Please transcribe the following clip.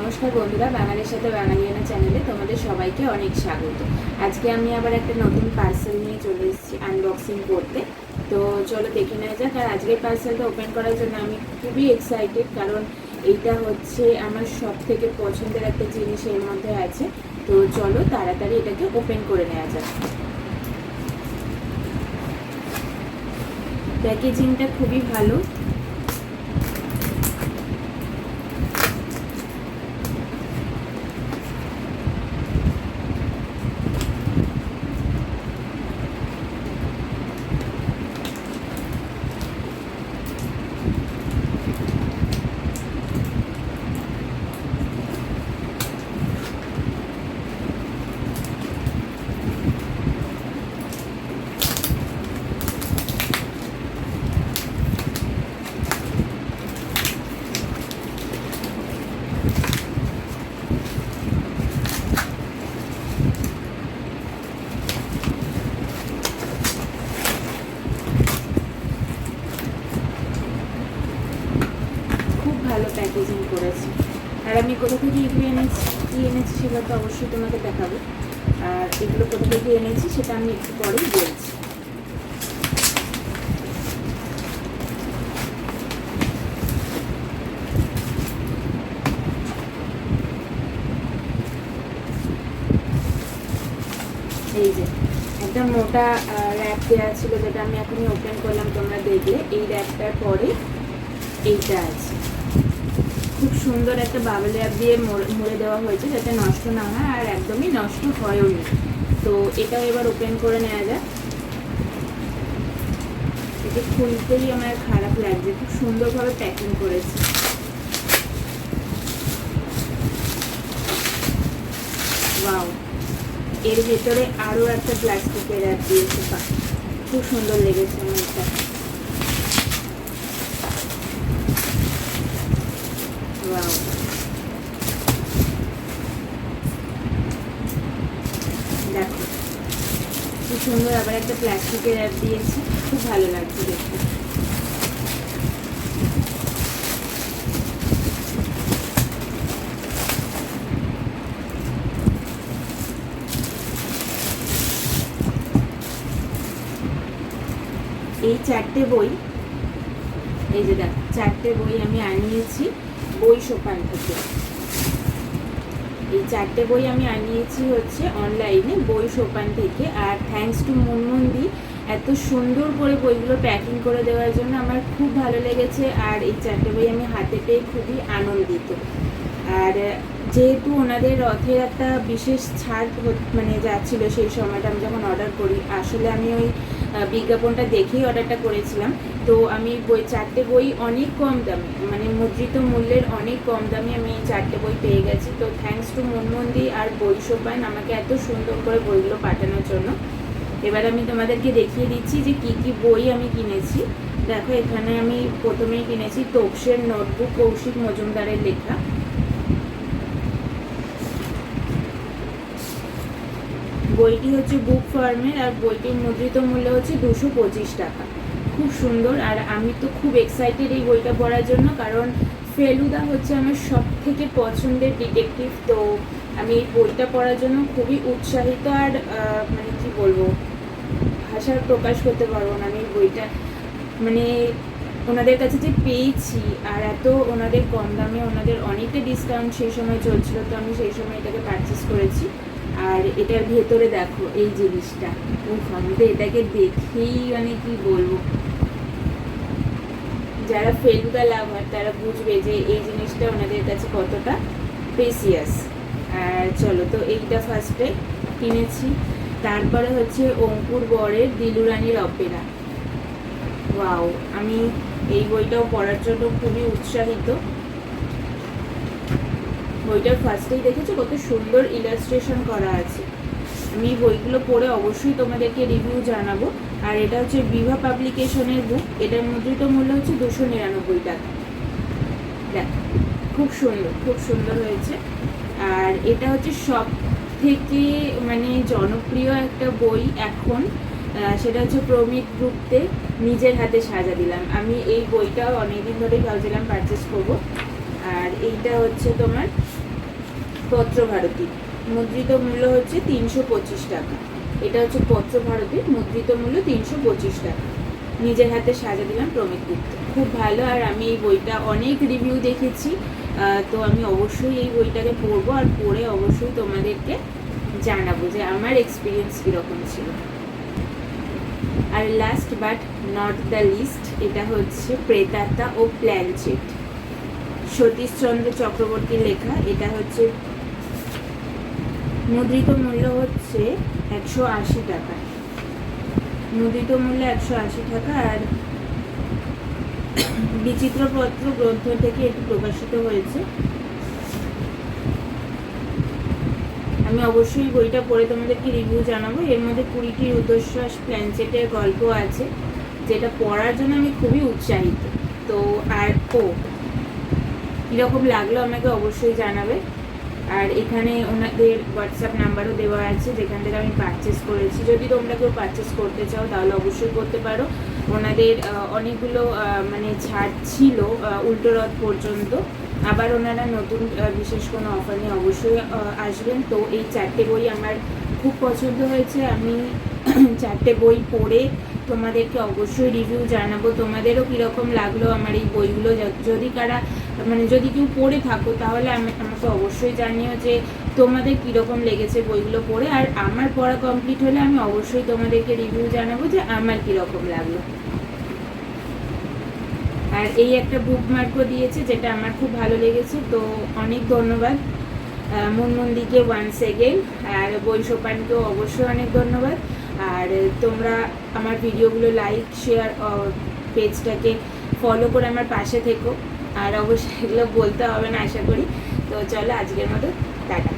নমস্কার বন্ধুরা, বাঙালির সাথে বাঙালিয়ানা চ্যানেলে তোমাদের সবাইকে অনেক স্বাগত। আজকে আমি আবার একটা নতুন পার্সেল নিয়ে চলে এসেছি আনবক্সিং করতে। তো চলো দেখে নেওয়া যাক। আর আজকের পার্সেলটা ওপেন করার জন্য আমি খুবই এক্সাইটেড, কারণ এইটা হচ্ছে আমার সব থেকে পছন্দের একটা জিনিস এর মধ্যে আছে। তো চলো তাড়াতাড়ি এটাকে ওপেন করে নেওয়া যাক। প্যাকেজিংটা খুবই ভালো। ভালো প্যাকেজিং করেছে। আর আমি কোথা থেকে এগুলো এনেছি সেটা তো অবশ্যই তোমাকে দেখাবো। আর এগুলো কোথা থেকে এনেছি সেটা আমি একটু পরেই বলছি। এই যে একটা মোটা র্যাপ দেওয়া ছিল, যেটা আমি এখনই ওপেন করলাম, তোমরা দেখলে। এই র্যাপটার পরে এইটা আছে, খুব সুন্দর একটা বাবল র্যাপ দিয়ে মুড়ে দেওয়া হয়েছে যাতে নষ্ট না হয়, আর একদমই নষ্ট হয়ও নি। তো এটাও এবার ওপেন করে নেওয়া যায়। এটা খুলতেই আমার খারাপ লাগছে, খুব সুন্দরভাবে প্যাকিং করেছে। ওয়াও, এর ভেতরে আরও একটা প্লাস্টিকের র্যাপ দিয়েছে, খুব সুন্দর লেগেছে আমার এটা। ওয়াও, দেখো খুব সুন্দর আবার একটা প্লাস্টিকের র্যাপ দিয়েছে, খুব ভালো লাগছে দেখতে। এই চারটে বই, এই যে দেখ, চারটে বই আমি আনিয়েছি বই সোপান থেকে। এই চারটে বই আমি আনিয়েছি হচ্ছে অনলাইনে বই সোপান থেকে। আর থ্যাঙ্কস টু মুনমুনদি এত সুন্দর করে বইগুলো প্যাকিং করে দেওয়ার জন্য আমার খুব ভালো লেগেছে। আর এই চারটে বই আমি হাতে পেয়ে খুবই আনন্দিত। আর যেহেতু ওনাদের রথের একটা বিশেষ ছাড় মানে যাচ্ছিলো সেই সময়টা আমি যখন অর্ডার করি, আসলে আমি ওই বিজ্ঞাপনটা দেখেই অর্ডারটা করেছিলাম। তো আমি চারটে বই অনেক কম দামে, মানে মুদ্রিত মূল্যের অনেক কম দামে আমি এই চারটে বই পেয়ে গেছি। তো থ্যাঙ্কস টু মুনমুনদি আর বই সোপান আমাকে এত সুন্দর করে বইগুলো পাঠানোর জন্য। এবার আমি তোমাদেরকে দেখিয়ে দিচ্ছি যে কি কি বই আমি কিনেছি। দেখো, এখানে আমি প্রথমেই কিনেছি তোপসের নোটবুক, কৌশিক মজুমদারের লেখা। বইটি হচ্ছে বুক ফার্মের, আর বইটির মুদ্রিত মূল্য হচ্ছে 225 টাকা। খুব সুন্দর। আর আমি তো খুব এক্সাইটেড এই বইটা পড়ার জন্য, কারণ ফেলুদা হচ্ছে আমার সব থেকে পছন্দের ডিটেকটিভ। তো আমি এই বইটা পড়ার জন্য খুবই উৎসাহিত। আর মানে কি বলবো, ভাষার প্রকাশ করতে পারবো না। আমি এই বইটা মানে ওনাদের কাছে যে পেয়েছি, আর এত ওনাদের কম দামে, ওনাদের অনেকটা ডিসকাউন্ট সেই সময় চলছিল, তো আমি সেই সময় এটাকে পারচেস করেছি। আর এটার ভেতরে দেখো এই জিনিসটা, আমি তো এটাকে দেখেই মানে কি বলবো, যারা ফেলুদা লাভার তারা বুঝবে যে এই জিনিসটা ওনাদের কাছে কতটা প্রেসিয়াস। আর চলো, তো এইটা ফার্স্টে কিনেছি। তারপরে হচ্ছে অঙ্কুর বরের দিলুরানির অপেরা। ওয়াও, আমি এই বইটাও পড়ার জন্য খুবই উৎসাহিত। বইটার ফার্স্টেই দেখেছো কত সুন্দর ইলাস্ট্রেশন করা আছে। আমি বইগুলো পড়ে অবশ্যই তোমাদেরকে রিভিউ জানাবো। আর এটা হচ্ছে বিভা পাবলিকেশনের বুক। এটার মুদ্রিত মূল্য হচ্ছে 299 টাকা। দেখ, খুব সুন্দর, খুব সুন্দর হয়েছে। আর এটা হচ্ছে সব থেকে মানে জনপ্রিয় একটা বই এখন, সেটা হচ্ছে প্রমিত গুপ্তের নিজের হাতে সাজা দিলাম। আমি এই বইটাও অনেকদিন ধরেই ভাবছিলাম পারচেস করবো। আর এইটা হচ্ছে তোমার পত্রভারতী, মুদ্রিত মূল্য হচ্ছে 325 টাকা। এটা হচ্ছে পত্রভারতীর মুদ্রিত মূল্য 325 টাকা। নিজের হাতে সাজা দিলাম, প্রমিত গুপ্ত। খুব ভালো। আর আমি এই বইটা অনেক রিভিউ দেখেছি, তো আমি অবশ্যই এই বইটাকে পড়বো, আর পড়ে অবশ্যই তোমাদেরকে জানাবো যে আমার এক্সপিরিয়েন্স কীরকম ছিল। আর last but not the least, এটা হচ্ছে প্রেতাত্মা ও প্ল্যানচেট, সতীশচন্দ্র চক্রবর্তীর লেখা। এটা হচ্ছে মুদ্রিত মূল্য হচ্ছে 180 টাকা, মুদ্রিত মূল্য 180 টাকা। আর বিচিত্রপত্র গ্রন্থ থেকে এটি প্রকাশিত হয়েছে। আমি অবশ্যই বইটা পড়ে তোমাদেরকে রিভিউ জানাবো। এর মধ্যে 20টি রুদ্ধশ্বাস প্ল্যানচেটের গল্প আছে, যেটা পড়ার জন্য আমি খুবই উৎসাহিত। তো আর কীরকম লাগলো আমাকে অবশ্যই জানাবে। আর এখানে ওনাদের হোয়াটসঅ্যাপ নাম্বারও দেওয়া আছে, যেখান থেকে আমি পারচেস করেছি। যদি তোমরা কেউ পারচেস করতে চাও তাহলে অবশ্যই করতে পারো। ওনাদের অনেকগুলো মানে ছাড় ছিল উল্টো রথ পর্যন্ত। আবার ওনারা নতুন বিশেষ কোনো অফার নিয়ে অবশ্যই আসবেন। তো এই 4টে বই আমার খুব পছন্দ হয়েছে। আমি 4টে বই পড়ে তোমাদেরকে অবশ্যই রিভিউ জানাবো, তোমাদেরও কীরকম লাগলো আমার এই বইগুলো। যদি যদি কেউ পড়ে থাকো তাহলে আমাকে অবশ্যই জানিও যে তোমাদের কীরকম লেগেছে বইগুলো পড়ে। আর আমার পড়া কমপ্লিট হলে আমি অবশ্যই তোমাদেরকে রিভিউ জানাবো যে আমার কীরকম লাগলো। আর এই একটা বুকমার্কও দিয়েছে, যেটা আমার খুব ভালো লেগেছে। তো অনেক ধন্যবাদ মুনমুনদিকে ওয়ান্স এগেন, আর বই সোপানকেও অবশ্যই অনেক ধন্যবাদ। আর তোমরা আমার ভিডিওগুলো লাইক, শেয়ার, পেজটাকে ফলো করে আমার পাশে থেকো। আর অবশ্যই এগুলো বলতে হবে না আশা করি। তো চলো আজকের মতো টাটা।